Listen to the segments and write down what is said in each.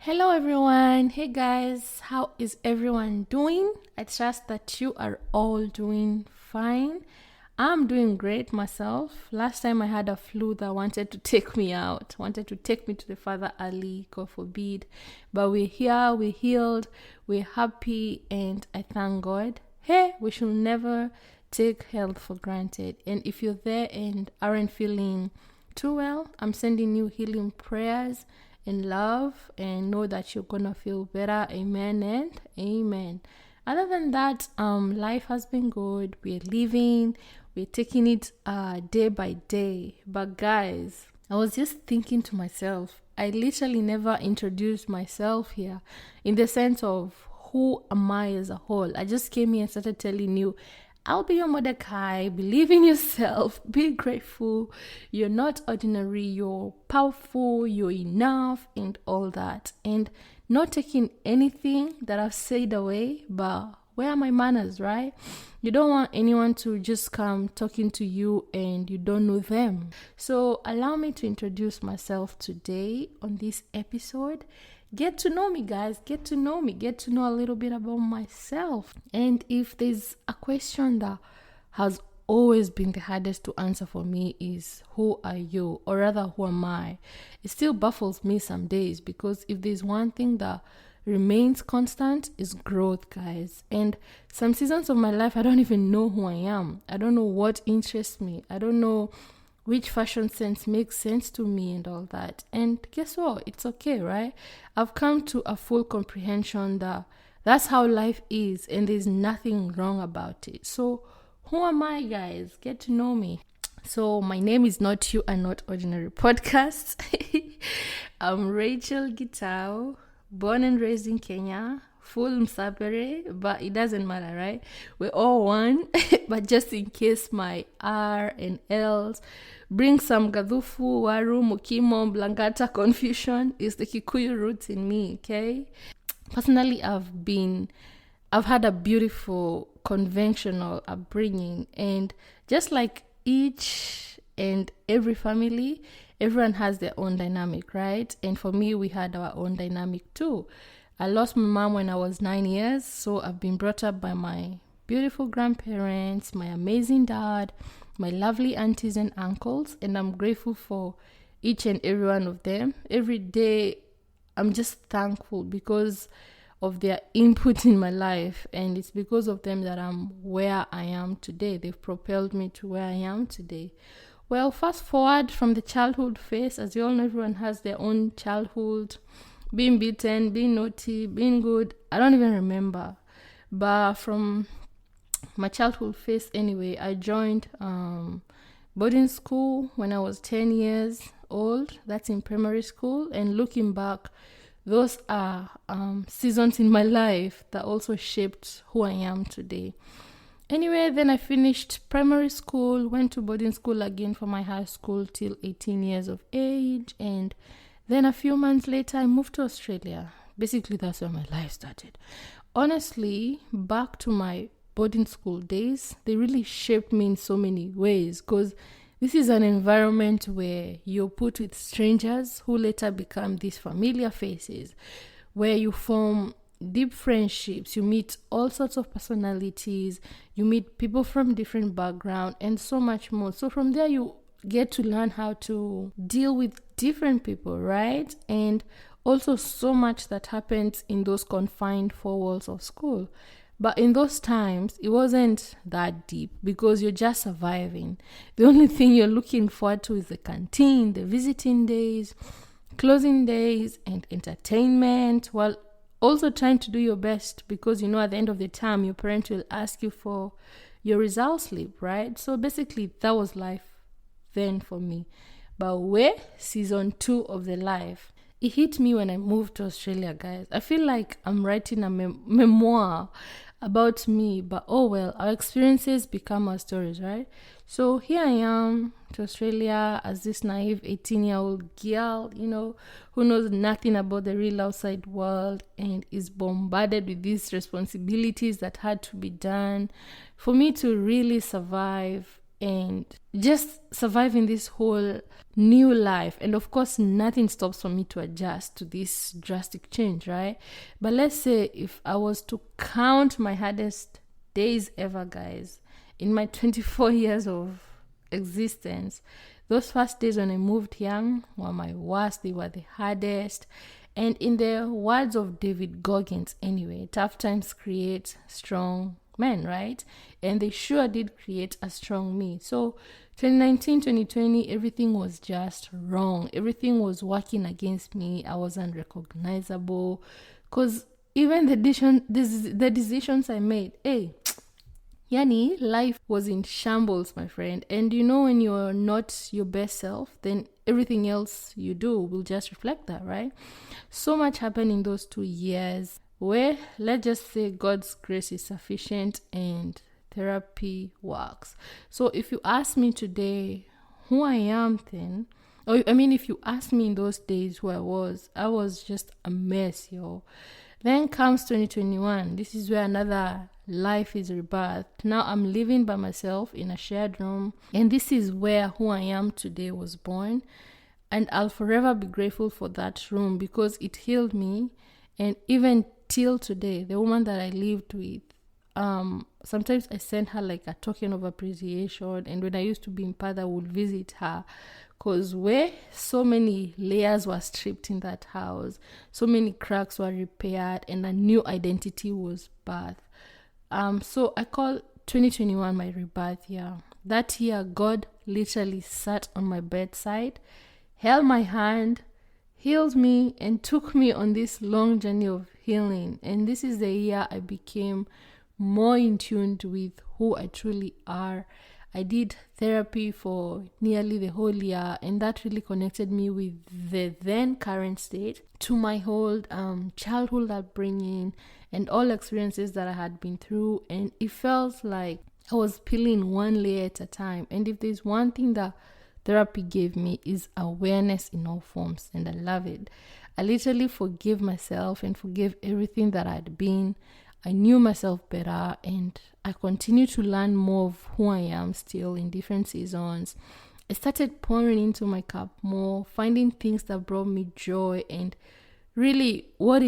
Hello everyone. Hey guys, how is everyone doing? I trust that you are all doing fine. I'm doing great myself. Last time I had a flu that wanted to take me out, wanted to take me to the Father Ali, God forbid. But we're here, we're healed, we're happy, and I thank God. Hey, we should never take health for granted. And if you're there and aren't feeling too well, I'm sending you healing prayers and love, and know that you're gonna feel better. Amen and amen. Other than that, life has been good. We're living, we're taking it day by day. But guys, I was just thinking to myself, I literally never introduced myself here in the sense of who am I as a whole. I just came here and started telling you, I'll be your Mordecai. Believe in yourself. Be grateful. You're not ordinary. You're powerful. You're enough and all that. And not taking anything that I've said away, but where are my manners, right? You don't want anyone to just come talking to you and you don't know them. So allow me to introduce myself today on this episode. Get to know me, guys. Get to know me. Get to know a little bit about myself. And if there's a question that has always been the hardest to answer for me is, who are you? Or rather, who am I? It still baffles me some days, because if there's one thing that remains constant is growth, guys. And some seasons of my life, I don't even know who I am. I don't know what interests me. I don't know which fashion sense makes sense to me and all that. And guess what? It's okay, right? I've come to a full comprehension that that's how life is and there's nothing wrong about it. So who am I, guys? Get to know me. So my name is Not You Are Not Ordinary Podcast. I'm Rachel Gitao, born and raised in Kenya. Full Msapere, but it doesn't matter, right? We're all one. But just in case my R and L's bring some Gadhufu, Waru, Mukimo, Blangata confusion, is the Kikuyu roots in me, okay? Personally, I've had a beautiful conventional upbringing, and just like each and every family, everyone has their own dynamic, right? And for me, we had our own dynamic too. I lost my mom when I was 9 years, so I've been brought up by my beautiful grandparents, my amazing dad, my lovely aunties and uncles, and I'm grateful for each and every one of them. Every day, I'm just thankful because of their input in my life, and it's because of them that I'm where I am today. They've propelled me to where I am today. Well, fast forward from the childhood phase. As you all know, everyone has their own childhood. Being beaten, being naughty, being good, I don't even remember. But from my childhood phase anyway, I joined boarding school when I was 10 years old. That's in primary school. And looking back, those are seasons in my life that also shaped who I am today. Anyway, then I finished primary school, went to boarding school again for my high school till 18 years of age, and then a few months later, I moved to Australia. Basically, that's where my life started. Honestly, back to my boarding school days, they really shaped me in so many ways, because this is an environment where you're put with strangers who later become these familiar faces, where you form deep friendships, you meet all sorts of personalities, you meet people from different backgrounds, and so much more. So from there, you get to learn how to deal with different people, right? And also so much that happens in those confined four walls of school. But in those times, it wasn't that deep because you're just surviving. The only thing you're looking forward to is the canteen, the visiting days, closing days, and entertainment, while also trying to do your best, because you know at the end of the term, your parents will ask you for your result slip, right? So basically, that was life then for me. But where season 2 of the life, it hit me when I moved to Australia, guys. I feel like I'm writing a memoir about me, but oh well, our experiences become our stories, right? So here I am to Australia as this naive 18-year-old girl, who knows nothing about the real outside world and is bombarded with these responsibilities that had to be done for me to really survive and just surviving this whole new life. And of course, nothing stops for me to adjust to this drastic change, right? But let's say if I was to count my hardest days ever, guys, in my 24 years of existence, those first days when I moved young were my worst. They were the hardest. And in the words of David Goggins, anyway, tough times create strong men, right? And they sure did create a strong me. So 2019, 2020, everything was just wrong. Everything was working against me. I was unrecognizable. Because even the decisions I made, hey, Yani, life was in shambles, my friend. And you know, when you're not your best self, then everything else you do will just reflect that, right? So much happened in those 2 years where, let's just say, God's grace is sufficient and therapy works. So if you ask me today who I am then, if you ask me in those days who I was just a mess, yo. Then comes 2021. This is where another life is rebirthed. Now I'm living by myself in a shared room. And this is where who I am today was born. And I'll forever be grateful for that room because it healed me. And even till today, the woman that I lived with, sometimes I send her like a token of appreciation. And when I used to be in Perth, I would visit her. Because where so many layers were stripped in that house, so many cracks were repaired, and a new identity was birthed. So I call 2021 my rebirth year. That year, God literally sat on my bedside, held my hand, healed me, and took me on this long journey of healing. And this is the year I became more in tune with who I truly are. I did therapy for nearly the whole year, and that really connected me with the then current state to my whole childhood upbringing and all experiences that I had been through. And it felt like I was peeling one layer at a time. And if there's one thing that therapy gave me, is awareness in all forms, and I love it. I literally forgive myself and forgive everything that I'd been. I knew myself better, and I continue to learn more of who I am still in different seasons. I started pouring into my cup more, finding things that brought me joy, and really what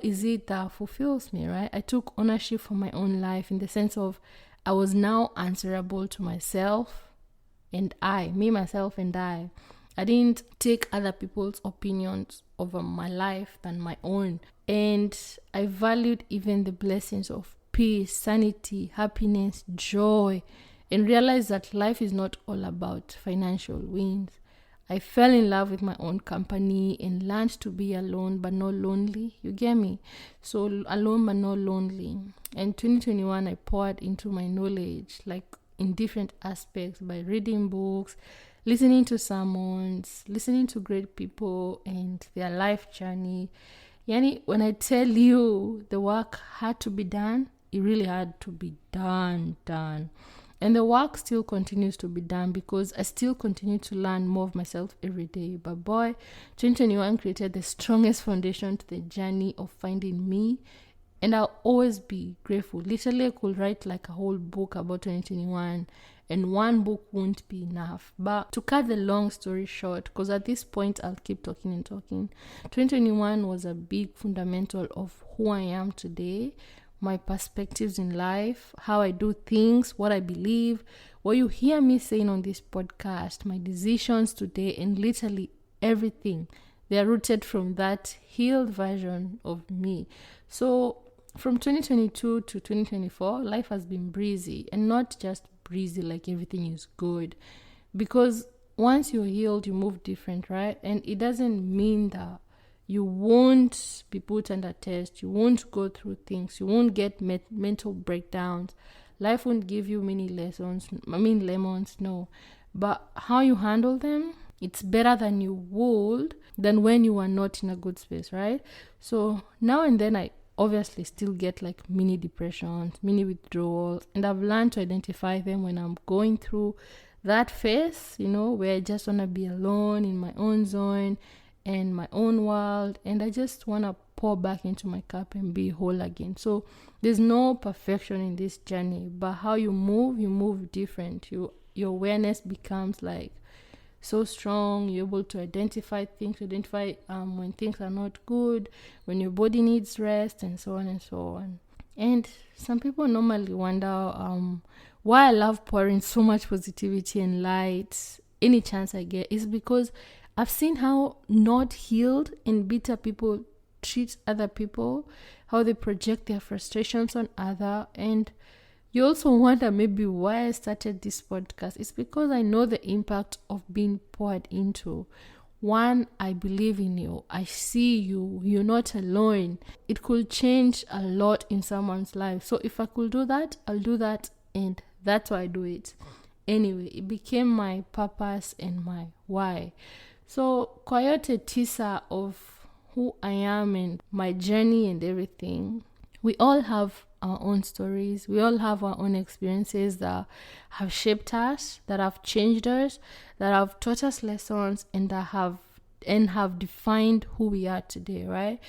is it that fulfills me, right? I took ownership for my own life in the sense of I was now answerable to myself and myself and I. I didn't take other people's opinions over my life than my own. And I valued even the blessings of peace, sanity, happiness, joy, and realized that life is not all about financial wins. I fell in love with my own company and learned to be alone but not lonely. You get me? So alone but not lonely. And 2021, I poured into my knowledge, like in different aspects, by reading books, listening to sermons, listening to great people and their life journey. Yani, when I tell you the work had to be done, it really had to be done. And the work still continues to be done because I still continue to learn more of myself every day. But boy, 2021 created the strongest foundation to the journey of finding me. And I'll always be grateful. Literally, I could write like a whole book about 2021, and one book won't be enough. But to cut the long story short, because at this point I'll keep talking and talking, 2021 was a big fundamental of who I am today, my perspectives in life, how I do things, what I believe, what you hear me saying on this podcast, my decisions today, and literally everything. They are rooted from that healed version of me. So from 2022 to 2024, life has been breezy, and not just breezy like everything is good, because once you're healed, you move different, right? And it doesn't mean that you won't be put under test, you won't go through things, you won't get mental breakdowns. Life won't give you many lemons, no. But how you handle them, it's better than when you are not in a good space, right? So now and then I obviously still get like mini depressions, mini withdrawals, and I've learned to identify them when I'm going through that phase, where I just want to be alone in my own zone and my own world, and I just want to pour back into my cup and be whole again. So there's no perfection in this journey, but how you move different. You your awareness becomes like so strong. You're able to identify when things are not good, when your body needs rest, and so on and so on. And some people normally wonder why I love pouring so much positivity and light any chance I get. Is because I've seen how not healed and bitter people treat other people, how they project their frustrations on other. And you also wonder maybe why I started this podcast. It's because I know the impact of being poured into. One, I believe in you. I see you. You're not alone. It could change a lot in someone's life. So if I could do that, I'll do that. And that's why I do it. Anyway, it became my purpose and my why. So quite a teaser of who I am and my journey and everything. We all have our own stories. We all have our own experiences that have shaped us, that have changed us, that have taught us lessons, and that have defined who we are today, right?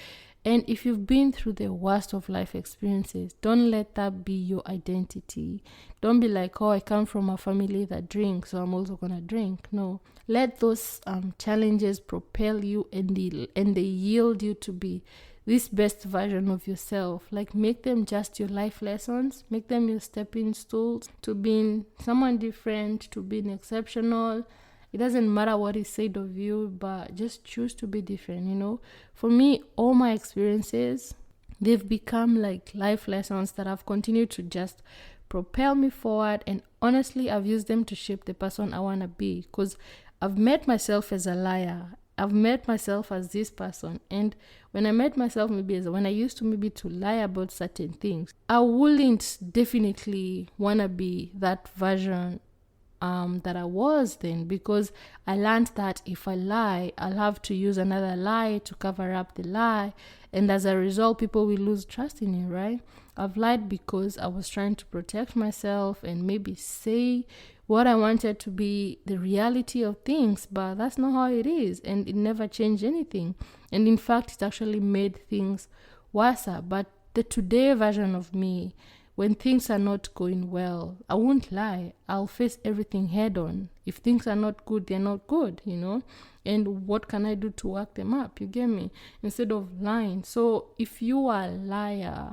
And if you've been through the worst of life experiences, don't let that be your identity. Don't be like, oh, I come from a family that drinks, so I'm also gonna drink. No, let those challenges propel you, and they yield you to be this best version of yourself. Like, make them just your life lessons, make them your stepping stools to being someone different, to being exceptional. It doesn't matter what is said of you, but just choose to be different. For me, all my experiences, they've become like life lessons that have continued to just propel me forward. And honestly, I've used them to shape the person I want to be, because I've met myself as a liar. I've met myself as this person. And when I met myself when I used to lie about certain things, I wouldn't definitely want to be that version that I was then, because I learned that if I lie, I'll have to use another lie to cover up the lie. And as a result, people will lose trust in you, right? I've lied because I was trying to protect myself and maybe say what I wanted to be the reality of things, but that's not how it is, and it never changed anything. And in fact, it actually made things worse. But the today version of me, when things are not going well, I won't lie. I'll face everything head on. If things are not good, they're not good, And what can I do to work them up? You get me? Instead of lying. So if you are a liar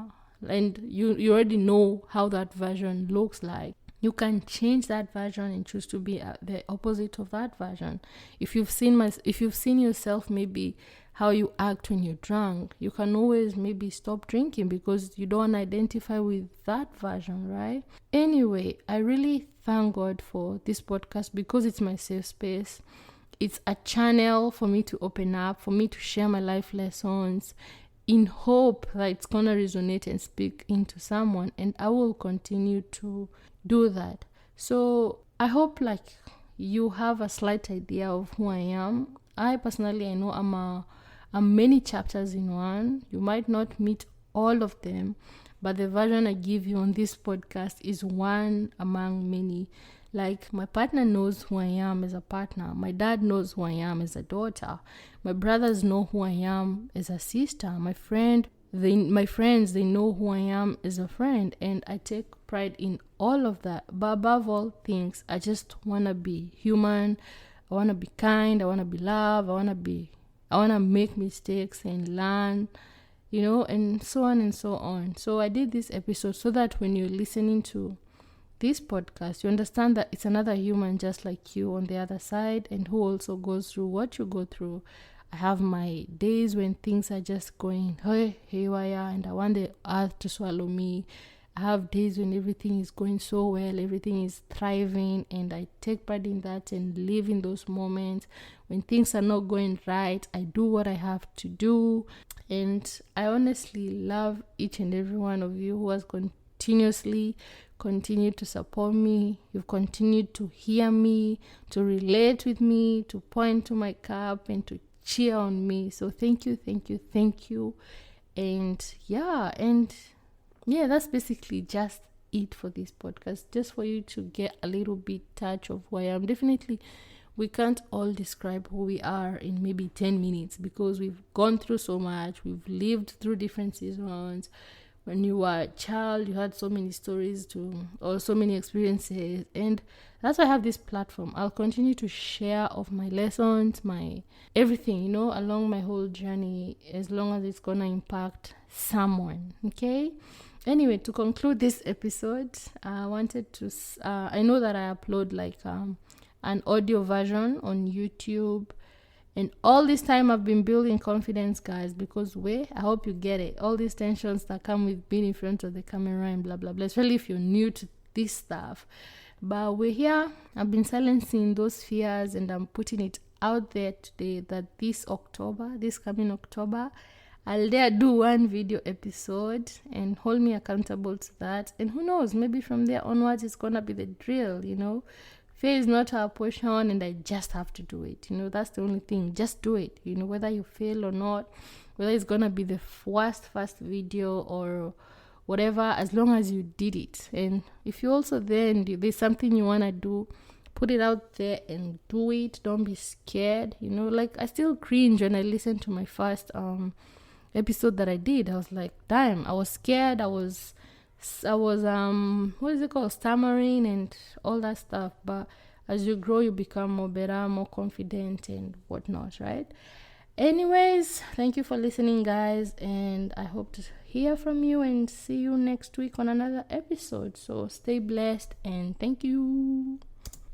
and you already know how that version looks like, you can change that version and choose to be the opposite of that version. If you've seen yourself, maybe how you act when you're drunk, you can always maybe stop drinking because you don't identify with that version, right? Anyway, I really thank God for this podcast because it's my safe space. It's a channel for me to open up, for me to share my life lessons, in hope that it's gonna resonate and speak into someone, and I will continue to do that. So I hope you have a slight idea of who I am. I know I'm many chapters in one. You might not meet all of them, but the version I give you on this podcast is one among many. Like, my partner knows who I am as a partner. My dad knows who I am as a daughter. My brothers know who I am as a sister. My friends, they know who I am as a friend. And I take pride in all of that. But above all things, I just want to be human. I want to be kind. I want to be loved. I want to make mistakes and learn, and so on and so on. So I did this episode so that when you're listening to this podcast, you understand that it's another human just like you on the other side, and who also goes through what you go through. I have my days when things are just going haywire and I want the earth to swallow me. I have days when everything is going so well, everything is thriving, and I take pride in that and live in those moments. When things are not going right, I do what I have to do. And I honestly love each and every one of you who has continuously continued to support me. You've continued to hear me, to relate with me, to point to my cup and to cheer on me. So thank you. And that's basically just it for this podcast, just for you to get a little bit touch of who I am. Definitely, we can't all describe who we are in maybe 10 minutes because we've gone through so much. We've lived through different seasons. when you were a child, you had so many stories or so many experiences, and that's why I have this platform. I'll continue to share of my lessons, my everything, along my whole journey, as long as it's gonna impact someone. Okay. Anyway, to conclude this episode, I wanted to. I know that I upload an audio version on YouTube. And all this time I've been building confidence, guys, because I hope you get it. All these tensions that come with being in front of the camera and blah, blah, blah, especially if you're new to this stuff. But we're here. I've been silencing those fears, and I'm putting it out there today that this coming October, I'll dare do one video episode, and hold me accountable to that. And who knows, maybe from there onwards, it's going to be the drill, Fear is not our portion, and I just have to do it. That's the only thing. Just do it. Whether you fail or not, whether it's going to be the first video or whatever, as long as you did it. And if you also there's something you want to do, put it out there and do it. Don't be scared. I still cringe when I listen to my first episode that I did. I was like, damn, I was scared. I was what is it called, stammering and all that stuff. But as you grow, you become more better, more confident and whatnot, right? Anyways, thank you for listening, guys, and I hope to hear from you and see you next week on another episode. So stay blessed, and thank you.